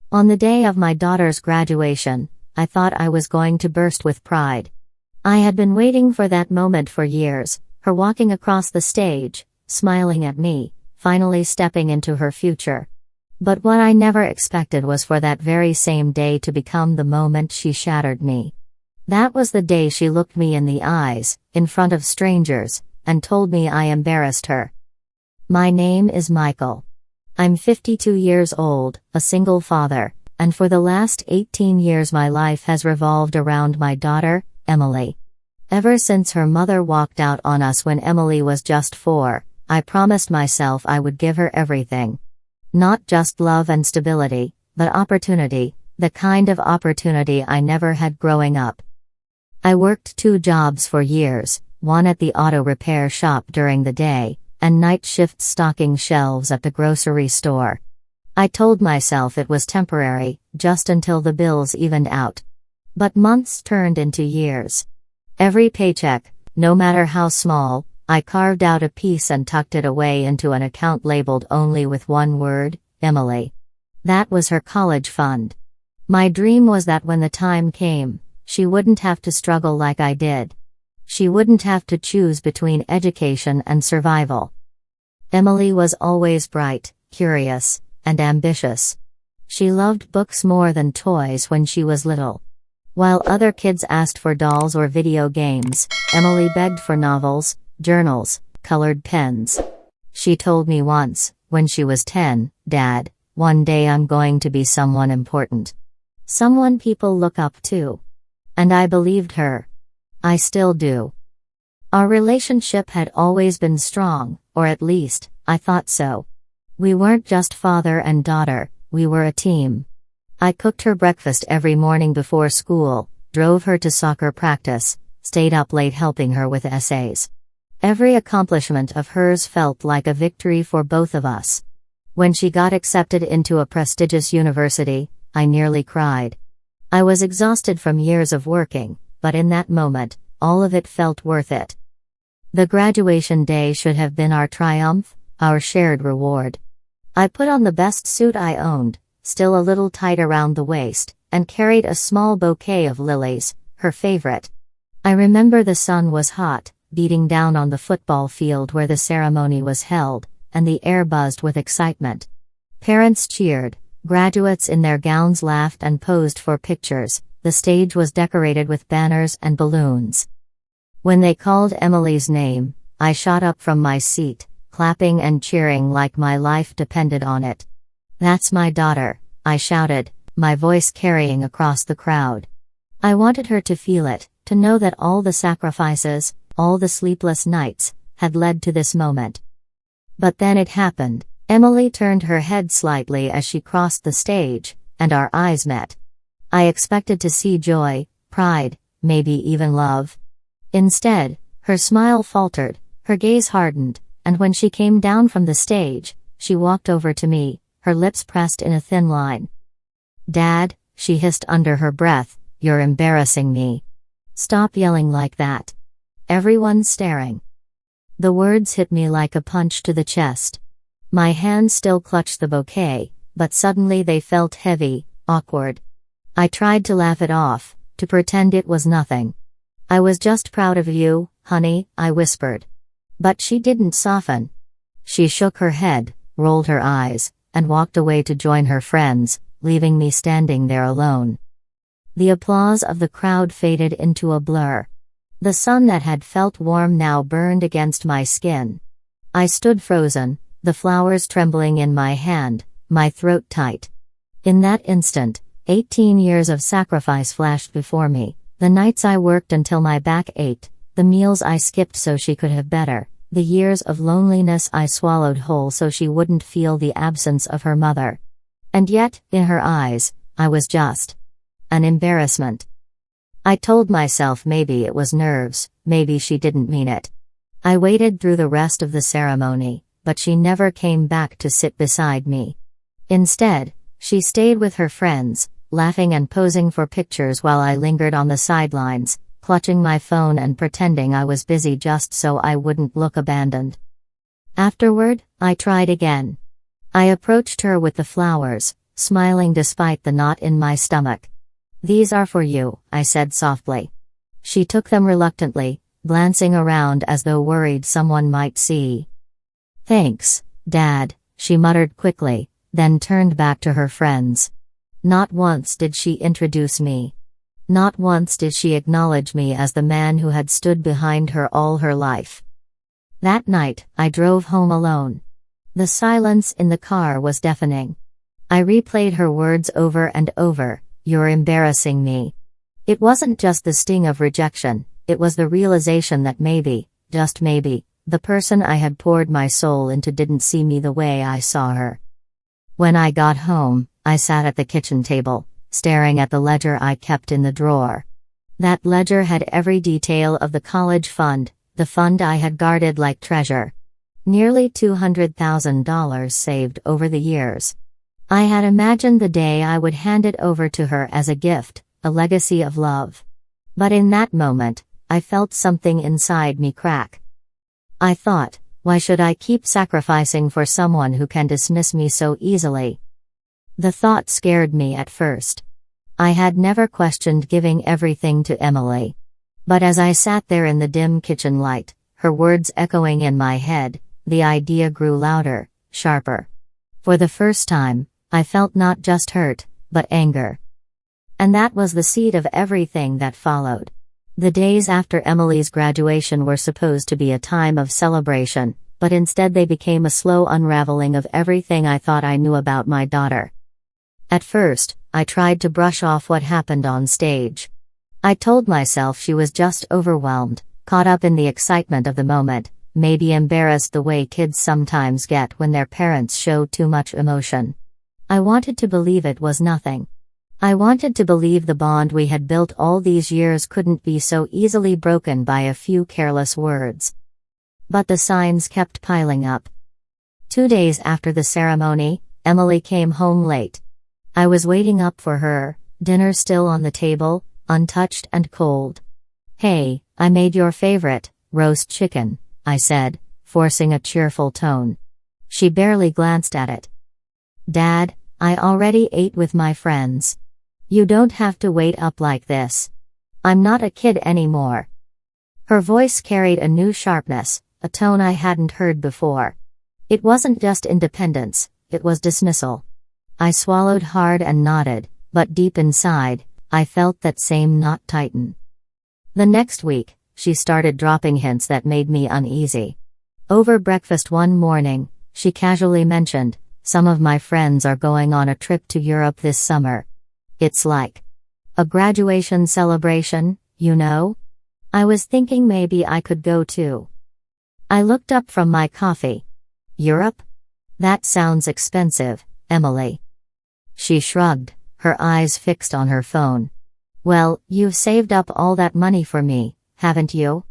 On the day of my daughter's graduation, I thought I was going to burst with pride. I had been waiting for that moment for years, her walking across the stage, smiling at me, finally stepping into her future. But what I never expected was for that very same day to become the moment she shattered me. That was the day she looked me in the eyes, in front of strangers, and told me I embarrassed her. My name is Michael. I'm 52 years old, a single father, and for the last 18 years my life has revolved around my daughter, Emily. Ever since her mother walked out on us when Emily was just 4, I promised myself I would give her everything. Not just love and stability, but opportunity, the kind of opportunity I never had growing up. I worked 2 jobs for years, one at the auto repair shop during the day, and night shifts stocking shelves at the grocery store. I told myself it was temporary, just until the bills evened out. But months turned into years. Every paycheck, no matter how small, I carved out a piece and tucked it away into an account labeled only with one word, Emily. That was her college fund. My dream was that when the time came, she wouldn't have to struggle like I did. She wouldn't have to choose between education and survival. Emily was always bright, curious, and ambitious. She loved books more than toys when she was little. While other kids asked for dolls or video games, Emily begged for novels, journals, colored pens. She told me once, when she was 10, "Dad, one day I'm going to be someone important. Someone people look up to." And I believed her. I still do. Our relationship had always been strong, or at least, I thought so. We weren't just father and daughter, we were a team. I cooked her breakfast every morning before school, drove her to soccer practice, stayed up late helping her with essays. Every accomplishment of hers felt like a victory for both of us. When she got accepted into a prestigious university, I nearly cried. I was exhausted from years of working, but in that moment, all of it felt worth it. The graduation day should have been our triumph, our shared reward. I put on the best suit I owned, still a little tight around the waist, and carried a small bouquet of lilies, her favorite. I remember the sun was hot, beating down on the football field where the ceremony was held, and the air buzzed with excitement. Parents cheered, graduates in their gowns laughed and posed for pictures, the stage was decorated with banners and balloons. When they called Emily's name, I shot up from my seat, clapping and cheering like my life depended on it. "That's my daughter," I shouted, my voice carrying across the crowd. I wanted her to feel it, to know that all the sacrifices, all the sleepless nights, had led to this moment. But then it happened. Emily turned her head slightly as she crossed the stage, and our eyes met. I expected to see joy, pride, maybe even love. Instead, her smile faltered, her gaze hardened, and when she came down from the stage, she walked over to me, her lips pressed in a thin line. "Dad," she hissed under her breath, "you're embarrassing me. Stop yelling like that. Everyone's staring." The words hit me like a punch to the chest. My hands still clutched the bouquet, but suddenly they felt heavy, awkward. I tried to laugh it off, to pretend it was nothing. "I was just proud of you, honey," I whispered. But she didn't soften. She shook her head, rolled her eyes, and walked away to join her friends, leaving me standing there alone. The applause of the crowd faded into a blur. The sun that had felt warm now burned against my skin. I stood frozen, the flowers trembling in my hand, my throat tight. In that instant, 18 years of sacrifice flashed before me, the nights I worked until my back ached, the meals I skipped so she could have better, the years of loneliness I swallowed whole so she wouldn't feel the absence of her mother. And yet, in her eyes, I was just an embarrassment. I told myself maybe it was nerves, maybe she didn't mean it. I waited through the rest of the ceremony, but she never came back to sit beside me. Instead, she stayed with her friends, laughing and posing for pictures while I lingered on the sidelines, clutching my phone and pretending I was busy just so I wouldn't look abandoned. Afterward, I tried again. I approached her with the flowers, smiling despite the knot in my stomach. "These are for you," I said softly. She took them reluctantly, glancing around as though worried someone might see. "Thanks, Dad," she muttered quickly, then turned back to her friends. Not once did she introduce me. Not once did she acknowledge me as the man who had stood behind her all her life. That night, I drove home alone. The silence in the car was deafening. I replayed her words over and over, "You're embarrassing me." It wasn't just the sting of rejection, it was the realization that maybe, just maybe, the person I had poured my soul into didn't see me the way I saw her. When I got home, I sat at the kitchen table, staring at the ledger I kept in the drawer. That ledger had every detail of the college fund, the fund I had guarded like treasure. Nearly $200,000 saved over the years. I had imagined the day I would hand it over to her as a gift, a legacy of love. But in that moment, I felt something inside me crack. I thought, why should I keep sacrificing for someone who can dismiss me so easily? The thought scared me at first. I had never questioned giving everything to Emily. But as I sat there in the dim kitchen light, her words echoing in my head, the idea grew louder, sharper. For the first time, I felt not just hurt, but anger. And that was the seed of everything that followed. The days after Emily's graduation were supposed to be a time of celebration, but instead they became a slow unraveling of everything I thought I knew about my daughter. At first, I tried to brush off what happened on stage. I told myself she was just overwhelmed, caught up in the excitement of the moment, maybe embarrassed the way kids sometimes get when their parents show too much emotion. I wanted to believe it was nothing. I wanted to believe the bond we had built all these years couldn't be so easily broken by a few careless words. But the signs kept piling up. 2 days after the ceremony, Emily came home late. I was waiting up for her, dinner still on the table, untouched and cold. "Hey, I made your favorite, roast chicken," I said, forcing a cheerful tone. She barely glanced at it. "Dad, I already ate with my friends. You don't have to wait up like this. I'm not a kid anymore." Her voice carried a new sharpness, a tone I hadn't heard before. It wasn't just independence, it was dismissal. I swallowed hard and nodded, but deep inside, I felt that same knot tighten. The next week, she started dropping hints that made me uneasy. Over breakfast one morning, she casually mentioned, "Some of my friends are going on a trip to Europe this summer. It's like a graduation celebration, you know?" I was thinking maybe I could go too. I looked up from my coffee. "Europe? That sounds expensive, Emily." She shrugged, her eyes fixed on her phone. "Well, you've saved up all that money for me, haven't you?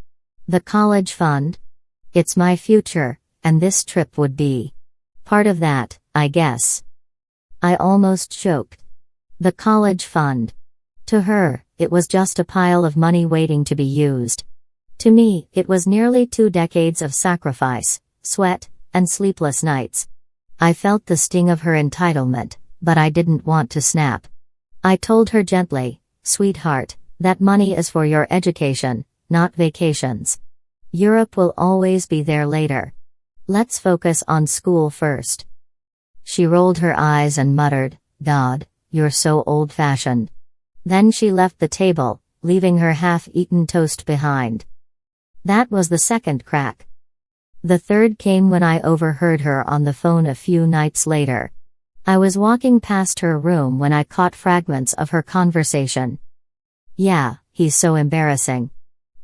The college fund? It's my future, and this trip would be part of that, I guess." I almost choked. The college fund. To her, it was just a pile of money waiting to be used. To me, it was nearly 2 decades of sacrifice, sweat, and sleepless nights. I felt the sting of her entitlement, but I didn't want to snap. I told her gently, "Sweetheart, that money is for your education, not vacations. Europe will always be there later. Let's focus on school first." She rolled her eyes and muttered, "God, you're so old-fashioned." Then she left the table, leaving her half-eaten toast behind. That was the second crack. The third came when I overheard her on the phone a few nights later. I was walking past her room when I caught fragments of her conversation. "Yeah, he's so embarrassing.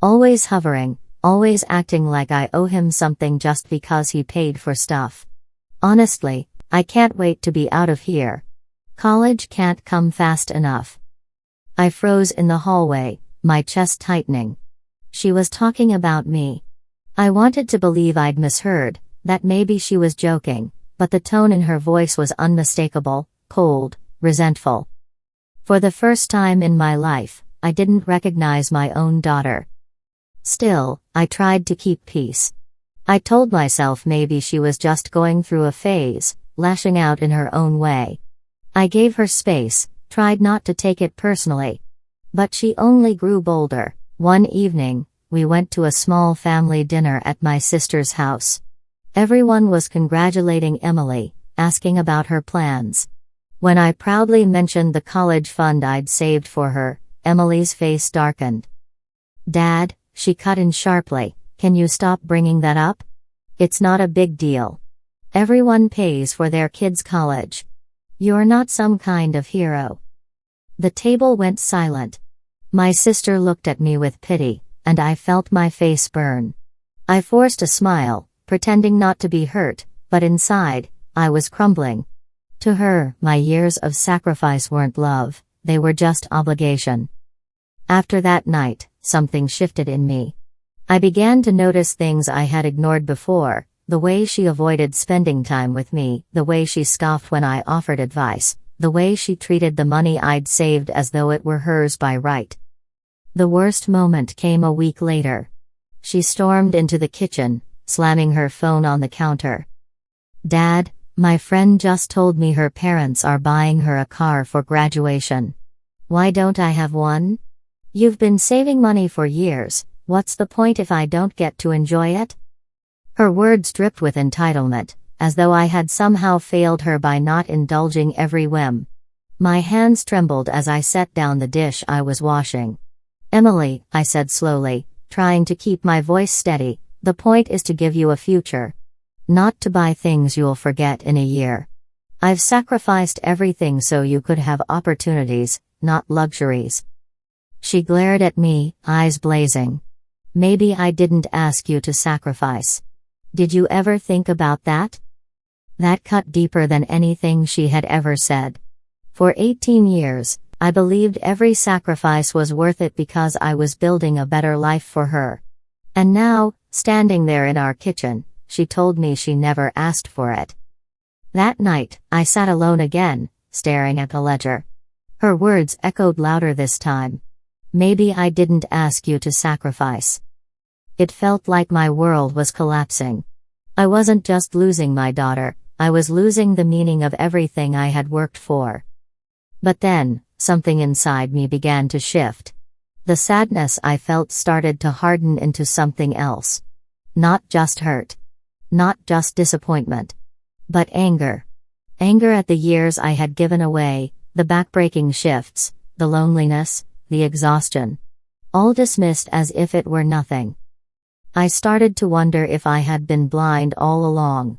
Always hovering, always acting like I owe him something just because he paid for stuff. Honestly, I can't wait to be out of here. College can't come fast enough." I froze in the hallway, my chest tightening. She was talking about me. I wanted to believe I'd misheard, that maybe she was joking, but the tone in her voice was unmistakable, cold, resentful. For the first time in my life, I didn't recognize my own daughter. Still, I tried to keep peace. I told myself maybe she was just going through a phase, lashing out in her own way. I gave her space, tried not to take it personally. But she only grew bolder. One evening, we went to a small family dinner at my sister's house. Everyone was congratulating Emily, asking about her plans. When I proudly mentioned the college fund I'd saved for her, Emily's face darkened. "Dad," she cut in sharply, "can you stop bringing that up? It's not a big deal. Everyone pays for their kids' college. You're not some kind of hero." The table went silent. My sister looked at me with pity, and I felt my face burn. I forced a smile, pretending not to be hurt, but inside, I was crumbling. To her, my years of sacrifice weren't love, they were just obligation. After that night, something shifted in me. I began to notice things I had ignored before: the way she avoided spending time with me, the way she scoffed when I offered advice, the way she treated the money I'd saved as though it were hers by right. The worst moment came a week later. She stormed into the kitchen, slamming her phone on the counter. "Dad, my friend just told me her parents are buying her a car for graduation. Why don't I have one? You've been saving money for years, what's the point if I don't get to enjoy it?" Her words dripped with entitlement, as though I had somehow failed her by not indulging every whim. My hands trembled as I set down the dish I was washing. "Emily," I said slowly, trying to keep my voice steady, "the point is to give you a future. Not to buy things you'll forget in a year. I've sacrificed everything so you could have opportunities, not luxuries." She glared at me, eyes blazing. "Maybe I didn't ask you to sacrifice. Did you ever think about that?" That cut deeper than anything she had ever said. For 18 years, I believed every sacrifice was worth it because I was building a better life for her. And now, standing there in our kitchen, she told me she never asked for it. That night, I sat alone again, staring at the ledger. Her words echoed louder this time. "Maybe I didn't ask you to sacrifice." It felt like my world was collapsing. I wasn't just losing my daughter, I was losing the meaning of everything I had worked for. But then, something inside me began to shift. The sadness I felt started to harden into something else. Not just hurt. Not just disappointment. But anger. Anger at the years I had given away, the backbreaking shifts, the loneliness, the exhaustion. All dismissed as if it were nothing. I started to wonder if I had been blind all along.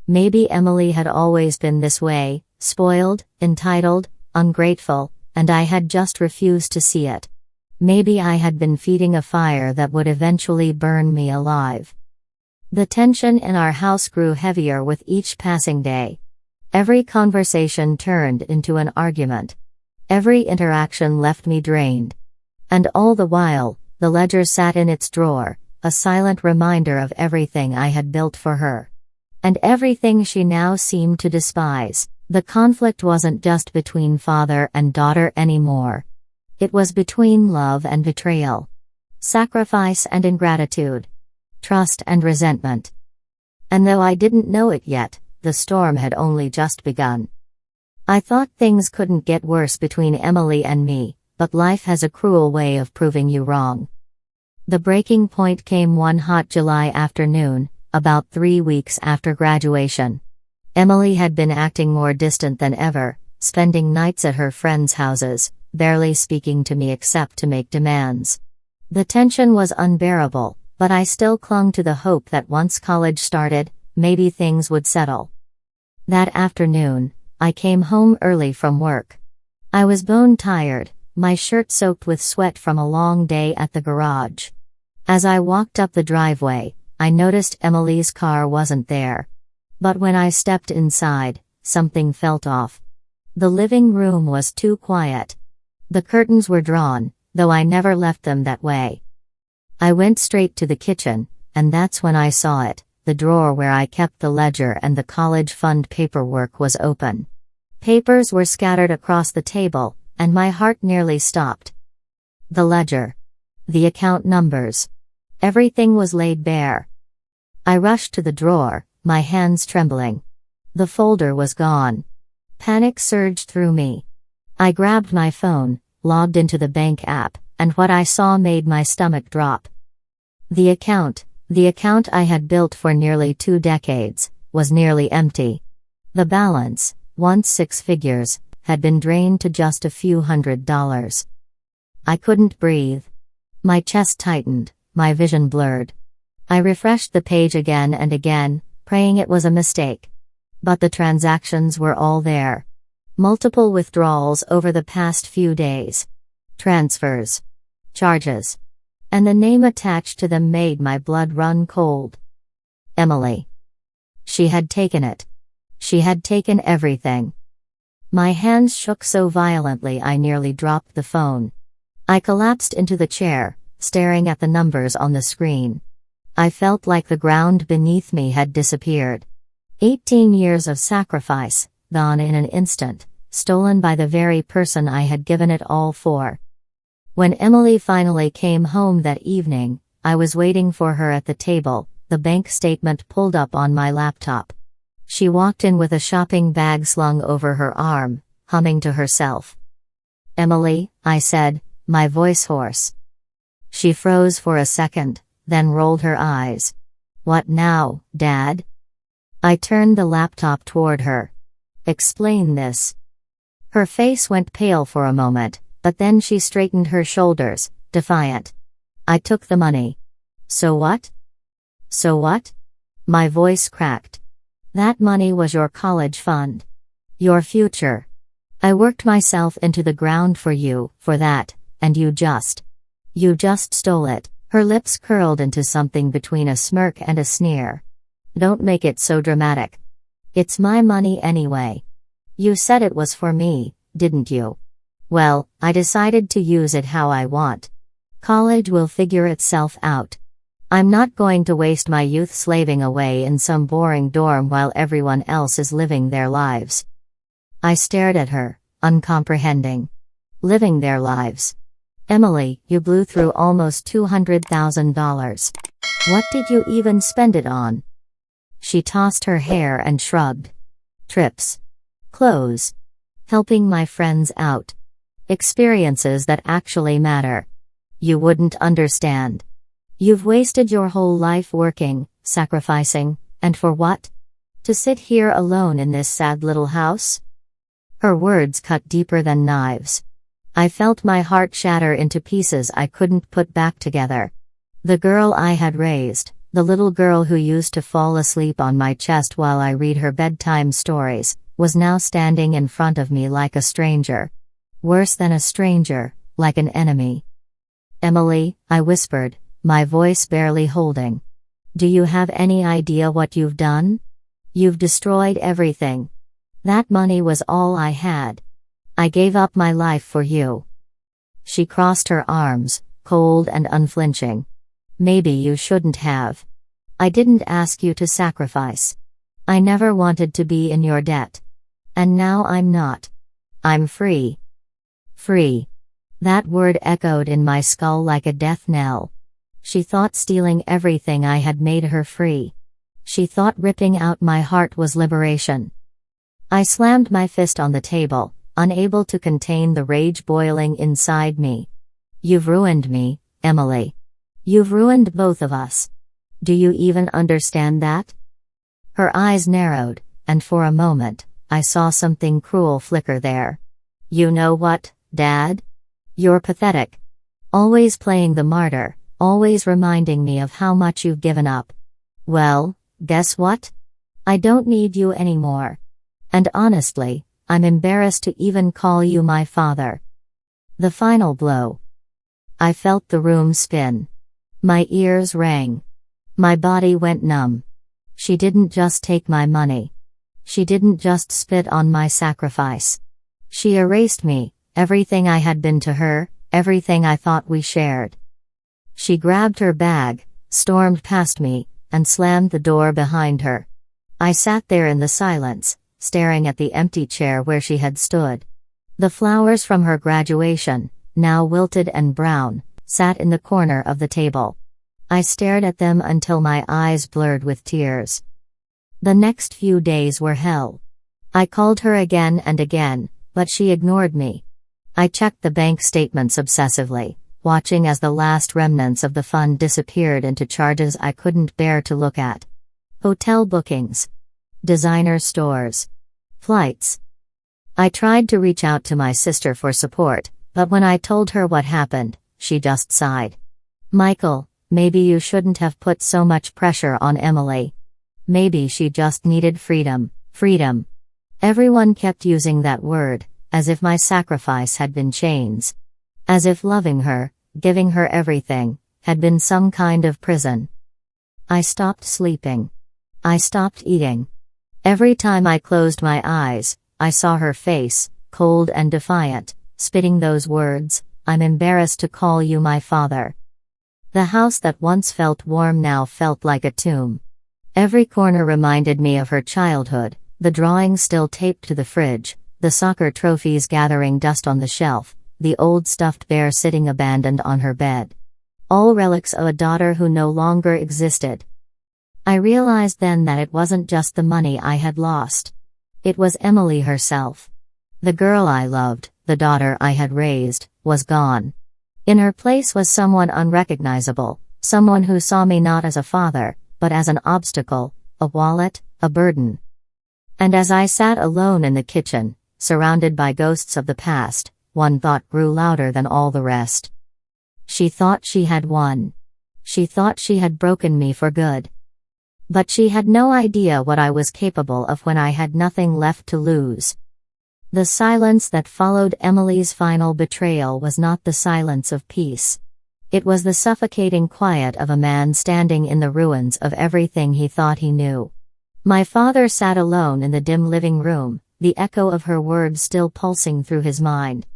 Maybe Emily had always been this way, spoiled, entitled, ungrateful, and I had just refused to see it. Maybe I had been feeding a fire that would eventually burn me alive. The tension in our house grew heavier with each passing day. Every conversation turned into an argument. Every interaction left me drained. And all the while, the ledger sat in its drawer, a silent reminder of everything I had built for her. And everything she now seemed to despise. The conflict wasn't just between father and daughter anymore. It was between love and betrayal. Sacrifice and ingratitude. Trust and resentment. And though I didn't know it yet, the storm had only just begun. I thought things couldn't get worse between Emily and me, but life has a cruel way of proving you wrong. The breaking point came one hot July afternoon, about 3 weeks after graduation. Emily had been acting more distant than ever, spending nights at her friends' houses, barely speaking to me except to make demands. The tension was unbearable, but I still clung to the hope that once college started, maybe things would settle. That afternoon, I came home early from work. I was bone tired, my shirt soaked with sweat from a long day at the garage. As I walked up the driveway, I noticed Emily's car wasn't there. But when I stepped inside, something felt off. The living room was too quiet. The curtains were drawn, though I never left them that way. I went straight to the kitchen, and that's when I saw it. The drawer where I kept the ledger and the college fund paperwork was open. Papers were scattered across the table, and my heart nearly stopped. The ledger. The account numbers. Everything was laid bare. I rushed to the drawer, my hands trembling. The folder was gone. Panic surged through me. I grabbed my phone, logged into the bank app, and what I saw made my stomach drop. The account I had built for nearly 2 decades, was nearly empty. The balance, once 6 figures, had been drained to just a few $100s. I couldn't breathe. My chest tightened, my vision blurred. I refreshed the page again and again, praying it was a mistake. But the transactions were all there. Multiple withdrawals over the past few days. Transfers. Charges. And the name attached to them made my blood run cold. Emily. She had taken it. She had taken everything. My hands shook so violently I nearly dropped the phone. I collapsed into the chair, staring at the numbers on the screen. I felt like the ground beneath me had disappeared. 18 years of sacrifice, gone in an instant, stolen by the very person I had given it all for. When Emily finally came home that evening, I was waiting for her at the table, the bank statement pulled up on my laptop. She walked in with a shopping bag slung over her arm, humming to herself. "Emily," I said, my voice hoarse. She froze for a second, then rolled her eyes. "What now, Dad?" I turned the laptop toward her. "Explain this." Her face went pale for a moment, but then she straightened her shoulders, defiant. "I took the money." "So what?" "So what?" My voice cracked. "That money was your college fund. Your future. I worked myself into the ground for you, for that, and you just stole it." Her lips curled into something between a smirk and a sneer. "Don't make it so dramatic. It's my money anyway. You said it was for me, didn't you? Well, I decided to use it how I want. College will figure itself out. I'm not going to waste my youth slaving away in some boring dorm while everyone else is living their lives." I stared at her, uncomprehending. Living their lives. "Emily, you blew through almost $200,000. What did you even spend it on?" She tossed her hair and shrugged. "Trips. Clothes. Helping my friends out. Experiences that actually matter. You wouldn't understand. You've wasted your whole life working, sacrificing, and for what? To sit here alone in this sad little house?" Her words cut deeper than knives. I felt my heart shatter into pieces I couldn't put back together. The girl I had raised, the little girl who used to fall asleep on my chest while I read her bedtime stories, was now standing in front of me like a stranger. Worse than a stranger, like an enemy. "Emily," I whispered, my voice barely holding. "Do you have any idea what you've done? You've destroyed everything. That money was all I had. I gave up my life for you." She crossed her arms, cold and unflinching. "Maybe you shouldn't have. I didn't ask you to sacrifice. I never wanted to be in your debt. And now I'm not. I'm free." Free. That word echoed in my skull like a death knell. She thought stealing everything I had made her free. She thought ripping out my heart was liberation. I slammed my fist on the table, unable to contain the rage boiling inside me. "You've ruined me, Emily. You've ruined both of us. Do you even understand that?" Her eyes narrowed, and for a moment, I saw something cruel flicker there. "You know what, Dad? You're pathetic. Always playing the martyr, always reminding me of how much you've given up. Well, guess what? I don't need you anymore. And honestly, I'm embarrassed to even call you my father." The final blow. I felt the room spin. My ears rang. My body went numb. She didn't just take my money. She didn't just spit on my sacrifice. She erased me, everything I had been to her, everything I thought we shared. She grabbed her bag, stormed past me, and slammed the door behind her. I sat there in the silence, staring at the empty chair where she had stood. The flowers from her graduation, now wilted and brown, sat in the corner of the table. I stared at them until my eyes blurred with tears. The next few days were hell. I called her again and again, but she ignored me. I checked the bank statements obsessively, watching as the last remnants of the fund disappeared into charges I couldn't bear to look at. Hotel bookings. Designer stores. Flights. I tried to reach out to my sister for support, but when I told her what happened, she just sighed. Michael, maybe you shouldn't have put so much pressure on Emily. Maybe she just needed freedom. Freedom. Everyone kept using that word, as if my sacrifice had been chains. As if loving her, giving her everything, had been some kind of prison. I stopped sleeping. I stopped eating. Every time I closed my eyes, I saw her face, cold and defiant, spitting those words, "I'm embarrassed to call you my father." The house that once felt warm now felt like a tomb. Every corner reminded me of her childhood, the drawings still taped to the fridge, the soccer trophies gathering dust on the shelf, the old stuffed bear sitting abandoned on her bed. All relics of a daughter who no longer existed. I realized then that it wasn't just the money I had lost. It was Emily herself. The girl I loved, the daughter I had raised, was gone. In her place was someone unrecognizable, someone who saw me not as a father, but as an obstacle, a wallet, a burden. And as I sat alone in the kitchen, surrounded by ghosts of the past, one thought grew louder than all the rest. She thought she had won. She thought she had broken me for good. But she had no idea what I was capable of when I had nothing left to lose. The silence that followed Emily's final betrayal was not the silence of peace. It was the suffocating quiet of a man standing in the ruins of everything he thought he knew. My father sat alone in the dim living room, the echo of her words still pulsing through his mind.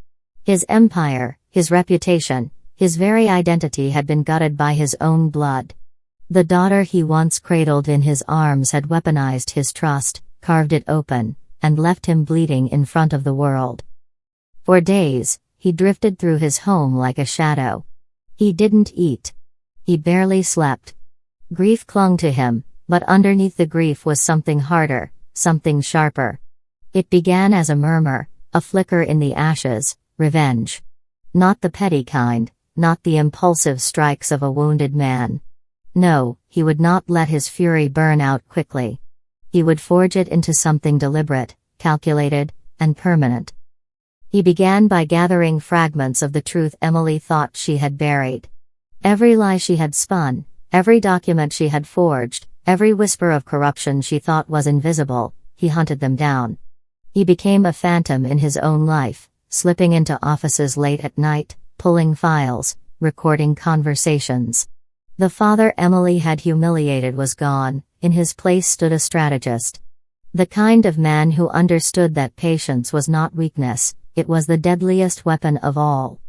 His empire, his reputation, his very identity had been gutted by his own blood. The daughter he once cradled in his arms had weaponized his trust, carved it open, and left him bleeding in front of the world. For days, he drifted through his home like a shadow. He didn't eat. He barely slept. Grief clung to him, but underneath the grief was something harder, something sharper. It began as a murmur, a flicker in the ashes, revenge. Not the petty kind, not the impulsive strikes of a wounded man. No, he would not let his fury burn out quickly. He would forge it into something deliberate, calculated, and permanent. He began by gathering fragments of the truth Emily thought she had buried. Every lie she had spun, every document she had forged, every whisper of corruption she thought was invisible, he hunted them down. He became a phantom in his own life, slipping into offices late at night, pulling files, recording conversations. The father Emily had humiliated was gone, in his place stood a strategist. The kind of man who understood that patience was not weakness, it was the deadliest weapon of all.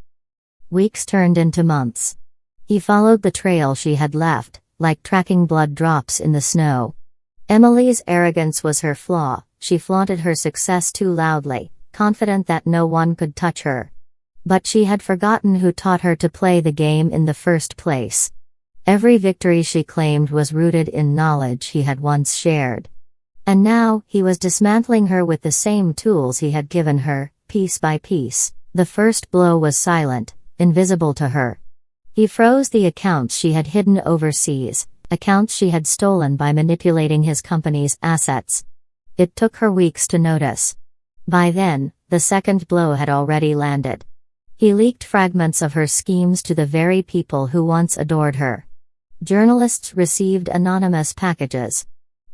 Weeks turned into months. He followed the trail she had left, like tracking blood drops in the snow. Emily's arrogance was her flaw, she flaunted her success too loudly, confident that no one could touch her. But she had forgotten who taught her to play the game in the first place. Every victory she claimed was rooted in knowledge he had once shared. And now, he was dismantling her with the same tools he had given her, piece by piece. The first blow was silent, invisible to her. He froze the accounts she had hidden overseas, accounts she had stolen by manipulating his company's assets. It took her weeks to notice. By then, the second blow had already landed. He leaked fragments of her schemes to the very people who once adored her. Journalists received anonymous packages.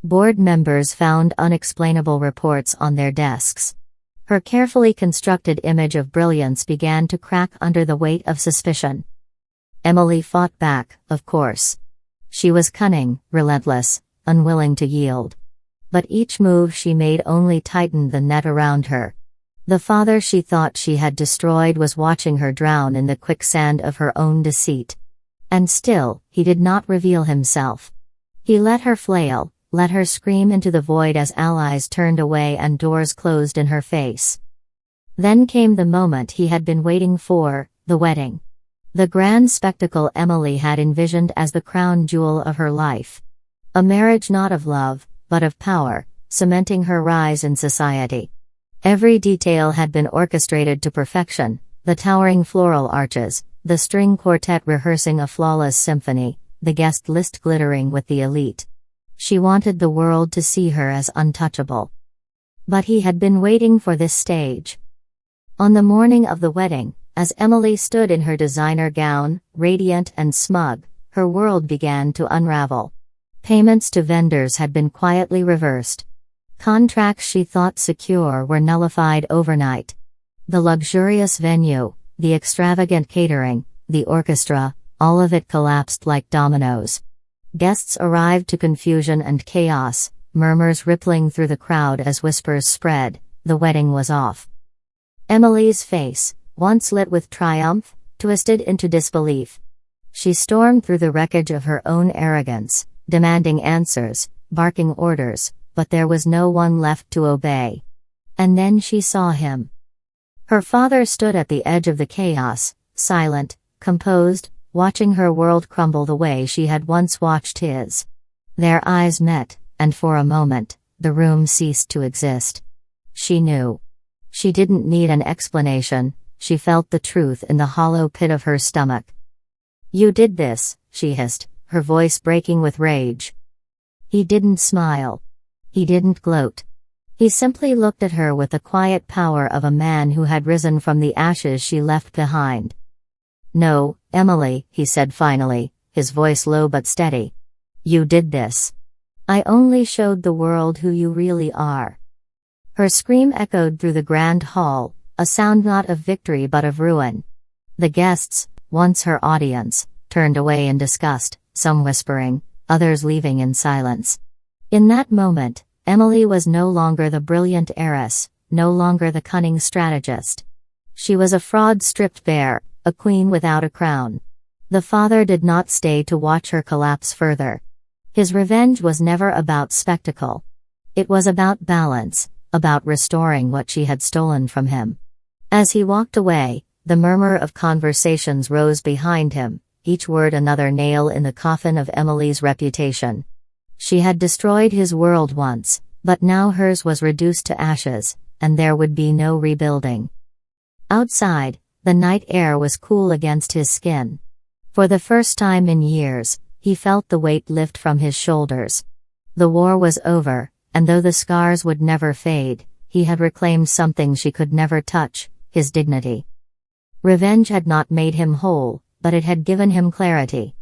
Board members found unexplainable reports on their desks. Her carefully constructed image of brilliance began to crack under the weight of suspicion. Emily fought back, of course. She was cunning, relentless, unwilling to yield. But each move she made only tightened the net around her. The father she thought she had destroyed was watching her drown in the quicksand of her own deceit. And still, he did not reveal himself. He let her flail, let her scream into the void as allies turned away and doors closed in her face. Then came the moment he had been waiting for, the wedding. The grand spectacle Emily had envisioned as the crown jewel of her life. A marriage not of love, but of power, cementing her rise in society. Every detail had been orchestrated to perfection: the towering floral arches, the string quartet rehearsing a flawless symphony, the guest list glittering with the elite. She wanted the world to see her as untouchable. But he had been waiting for this stage. On the morning of the wedding, as Emily stood in her designer gown, radiant and smug, her world began to unravel. Payments to vendors had been quietly reversed. Contracts she thought secure were nullified overnight. The luxurious venue, the extravagant catering, the orchestra, all of it collapsed like dominoes. Guests arrived to confusion and chaos, murmurs rippling through the crowd as whispers spread: the wedding was off. Emily's face, once lit with triumph, twisted into disbelief. She stormed through the wreckage of her own arrogance, demanding answers, barking orders, but there was no one left to obey. And then she saw him. Her father stood at the edge of the chaos, silent, composed, watching her world crumble the way she had once watched his. Their eyes met, and for a moment, the room ceased to exist. She knew. She didn't need an explanation, she felt the truth in the hollow pit of her stomach. "You did this," she hissed, her voice breaking with rage. He didn't smile. He didn't gloat. He simply looked at her with the quiet power of a man who had risen from the ashes she left behind. "No, Emily," he said finally, his voice low but steady. "You did this. I only showed the world who you really are." Her scream echoed through the grand hall, a sound not of victory but of ruin. The guests, once her audience, turned away in disgust, some whispering, others leaving in silence. In that moment, Emily was no longer the brilliant heiress, no longer the cunning strategist. She was a fraud stripped bare, a queen without a crown. The father did not stay to watch her collapse further. His revenge was never about spectacle. It was about balance, about restoring what she had stolen from him. As he walked away, the murmur of conversations rose behind him, each word another nail in the coffin of Emily's reputation. She had destroyed his world once, but now hers was reduced to ashes, and there would be no rebuilding. Outside, the night air was cool against his skin. For the first time in years, he felt the weight lift from his shoulders. The war was over, and though the scars would never fade, he had reclaimed something she could never touch: his dignity. Revenge had not made him whole, but it had given him clarity.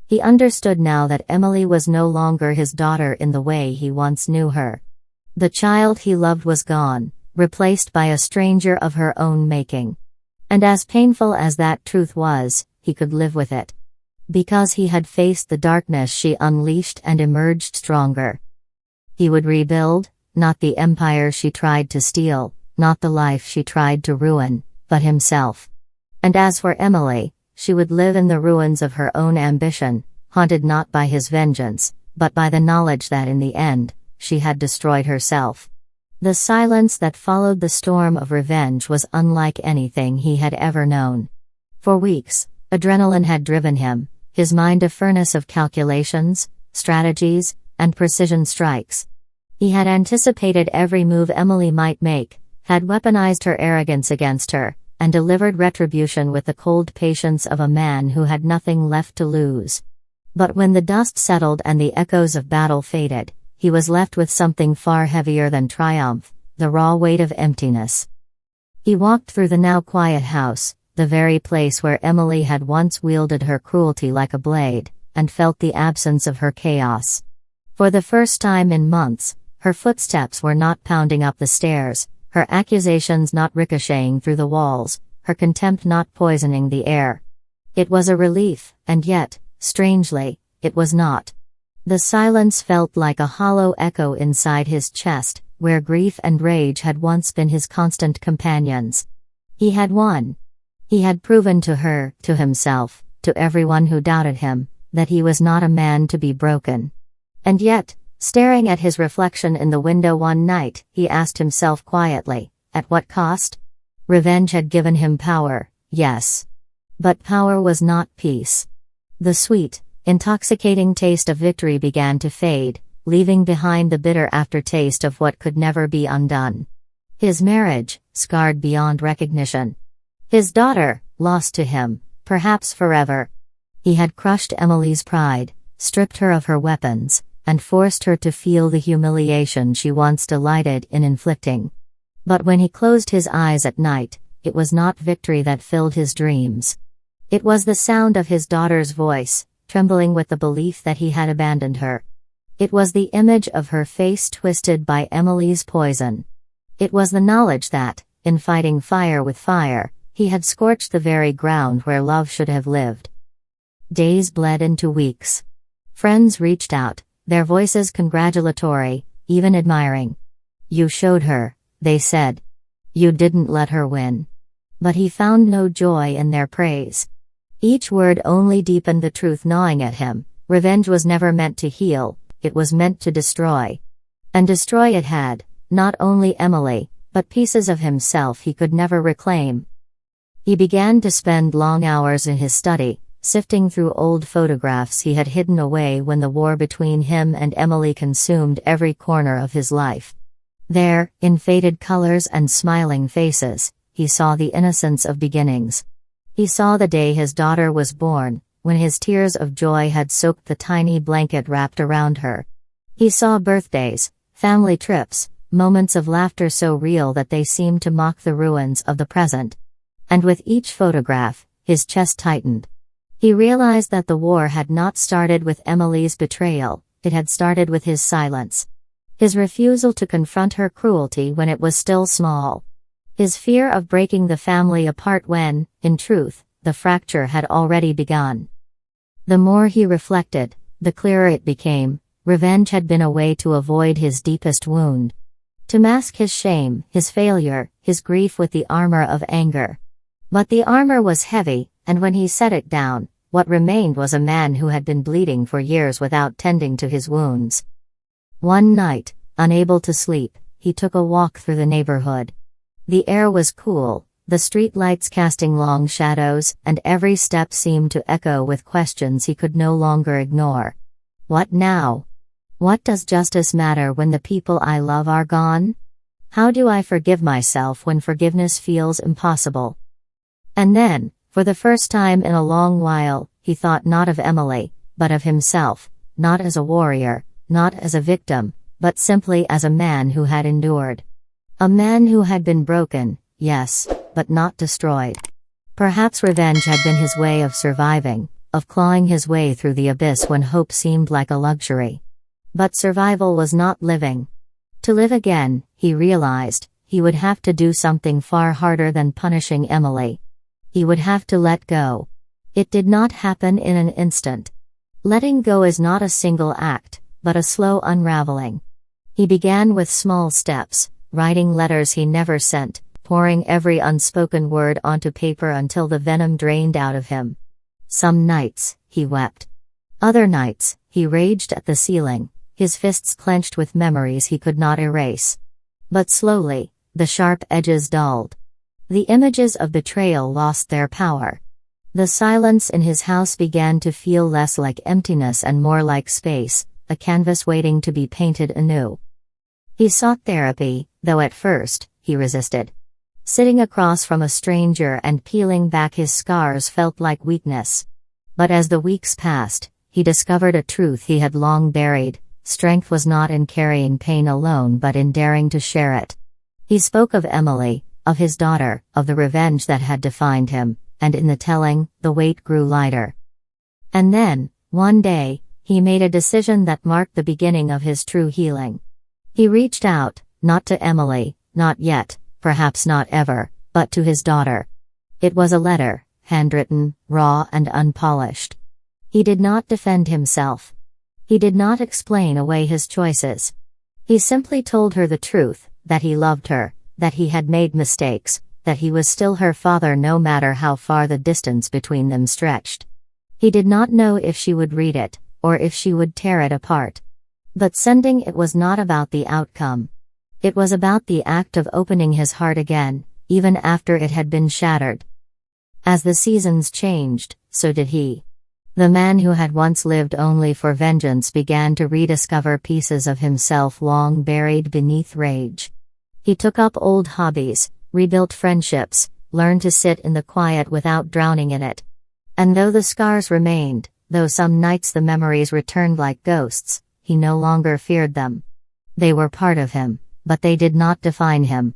He understood now that Emily was no longer his daughter in the way he once knew her. The child he loved was gone, replaced by a stranger of her own making. And as painful as that truth was, he could live with it. Because he had faced the darkness she unleashed and emerged stronger. He would rebuild, not the empire she tried to steal, not the life she tried to ruin, but himself. And as for Emily, she would live in the ruins of her own ambition, haunted not by his vengeance, but by the knowledge that in the end, she had destroyed herself. The silence that followed the storm of revenge was unlike anything he had ever known. For weeks, adrenaline had driven him, his mind a furnace of calculations, strategies, and precision strikes. He had anticipated every move Emily might make, had weaponized her arrogance against her, and delivered retribution with the cold patience of a man who had nothing left to lose. But when the dust settled and the echoes of battle faded, he was left with something far heavier than triumph: the raw weight of emptiness. He walked through the now quiet house, the very place where Emily had once wielded her cruelty like a blade, and felt the absence of her chaos. For the first time in months, her footsteps were not pounding up the stairs, her accusations not ricocheting through the walls, her contempt not poisoning the air. It was a relief, and yet, strangely, it was not. The silence felt like a hollow echo inside his chest, where grief and rage had once been his constant companions. He had won. He had proven to her, to himself, to everyone who doubted him, that he was not a man to be broken. And yet, staring at his reflection in the window one night, he asked himself quietly, at what cost? Revenge had given him power, yes. But power was not peace. The sweet, intoxicating taste of victory began to fade, leaving behind the bitter aftertaste of what could never be undone. His marriage, scarred beyond recognition. His daughter, lost to him, perhaps forever. He had crushed Emily's pride, stripped her of her weapons, and forced her to feel the humiliation she once delighted in inflicting. But when he closed his eyes at night, it was not victory that filled his dreams. It was the sound of his daughter's voice, trembling with the belief that he had abandoned her. It was the image of her face twisted by Emily's poison. It was the knowledge that, in fighting fire with fire, he had scorched the very ground where love should have lived. Days bled into weeks. Friends reached out, their voices congratulatory, even admiring. "You showed her," they said. "You didn't let her win." But he found no joy in their praise. Each word only deepened the truth gnawing at him. Revenge was never meant to heal, it was meant to destroy. And destroy it had, not only Emily, but pieces of himself he could never reclaim. He began to spend long hours in his study, sifting through old photographs he had hidden away when the war between him and Emily consumed every corner of his life. There, in faded colors and smiling faces, he saw the innocence of beginnings. He saw the day his daughter was born, when his tears of joy had soaked the tiny blanket wrapped around her. He saw birthdays, family trips, moments of laughter so real that they seemed to mock the ruins of the present. And with each photograph, his chest tightened. He realized that the war had not started with Emily's betrayal, it had started with his silence. His refusal to confront her cruelty when it was still small. His fear of breaking the family apart when, in truth, the fracture had already begun. The more he reflected, the clearer it became, revenge had been a way to avoid his deepest wound. To mask his shame, his failure, his grief with the armor of anger. But the armor was heavy, and when he set it down, what remained was a man who had been bleeding for years without tending to his wounds. One night, unable to sleep, he took a walk through the neighborhood. The air was cool, the street lights casting long shadows, and every step seemed to echo with questions he could no longer ignore. What now? What does justice matter when the people I love are gone? How do I forgive myself when forgiveness feels impossible? And then, for the first time in a long while, he thought not of Emily, but of himself, not as a warrior, not as a victim, but simply as a man who had endured. A man who had been broken, yes, but not destroyed. Perhaps revenge had been his way of surviving, of clawing his way through the abyss when hope seemed like a luxury. But survival was not living. To live again, he realized, he would have to do something far harder than punishing Emily. He would have to let go. It did not happen in an instant. Letting go is not a single act, but a slow unraveling. He began with small steps, writing letters he never sent, pouring every unspoken word onto paper until the venom drained out of him. Some nights, he wept. Other nights, he raged at the ceiling, his fists clenched with memories he could not erase. But slowly, the sharp edges dulled. The images of betrayal lost their power. The silence in his house began to feel less like emptiness and more like space, a canvas waiting to be painted anew. He sought therapy, though at first, he resisted. Sitting across from a stranger and peeling back his scars felt like weakness. But as the weeks passed, he discovered a truth he had long buried: strength was not in carrying pain alone but in daring to share it. He spoke of Emily, of his daughter, of the revenge that had defined him, and in the telling, the weight grew lighter. And then, one day, he made a decision that marked the beginning of his true healing. He reached out, not to Emily, not yet, perhaps not ever, but to his daughter. It was a letter, handwritten, raw and unpolished. He did not defend himself. He did not explain away his choices. He simply told her the truth, that he loved her, that he had made mistakes, that he was still her father no matter how far the distance between them stretched. He did not know if she would read it, or if she would tear it apart. But sending it was not about the outcome. It was about the act of opening his heart again, even after it had been shattered. As the seasons changed, so did he. The man who had once lived only for vengeance began to rediscover pieces of himself long buried beneath rage. He took up old hobbies, rebuilt friendships, learned to sit in the quiet without drowning in it. And though the scars remained, though some nights the memories returned like ghosts, he no longer feared them. They were part of him, but they did not define him.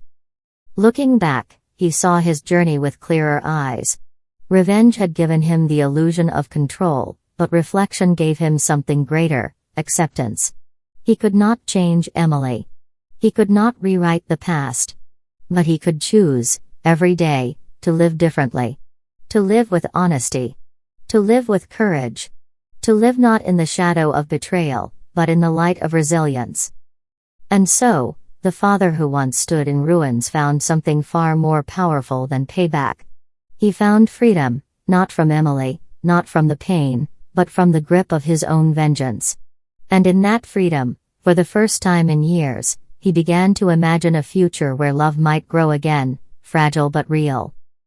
Looking back, he saw his journey with clearer eyes. Revenge had given him the illusion of control, but reflection gave him something greater: acceptance. He could not change Emily. He could not rewrite the past. But he could choose, every day, to live differently. To live with honesty. To live with courage. To live not in the shadow of betrayal, but in the light of resilience. And so, the father who once stood in ruins found something far more powerful than payback. He found freedom, not from Emily, not from the pain, but from the grip of his own vengeance. And in that freedom, for the first time in years, he began to imagine a future where love might grow again, fragile but real.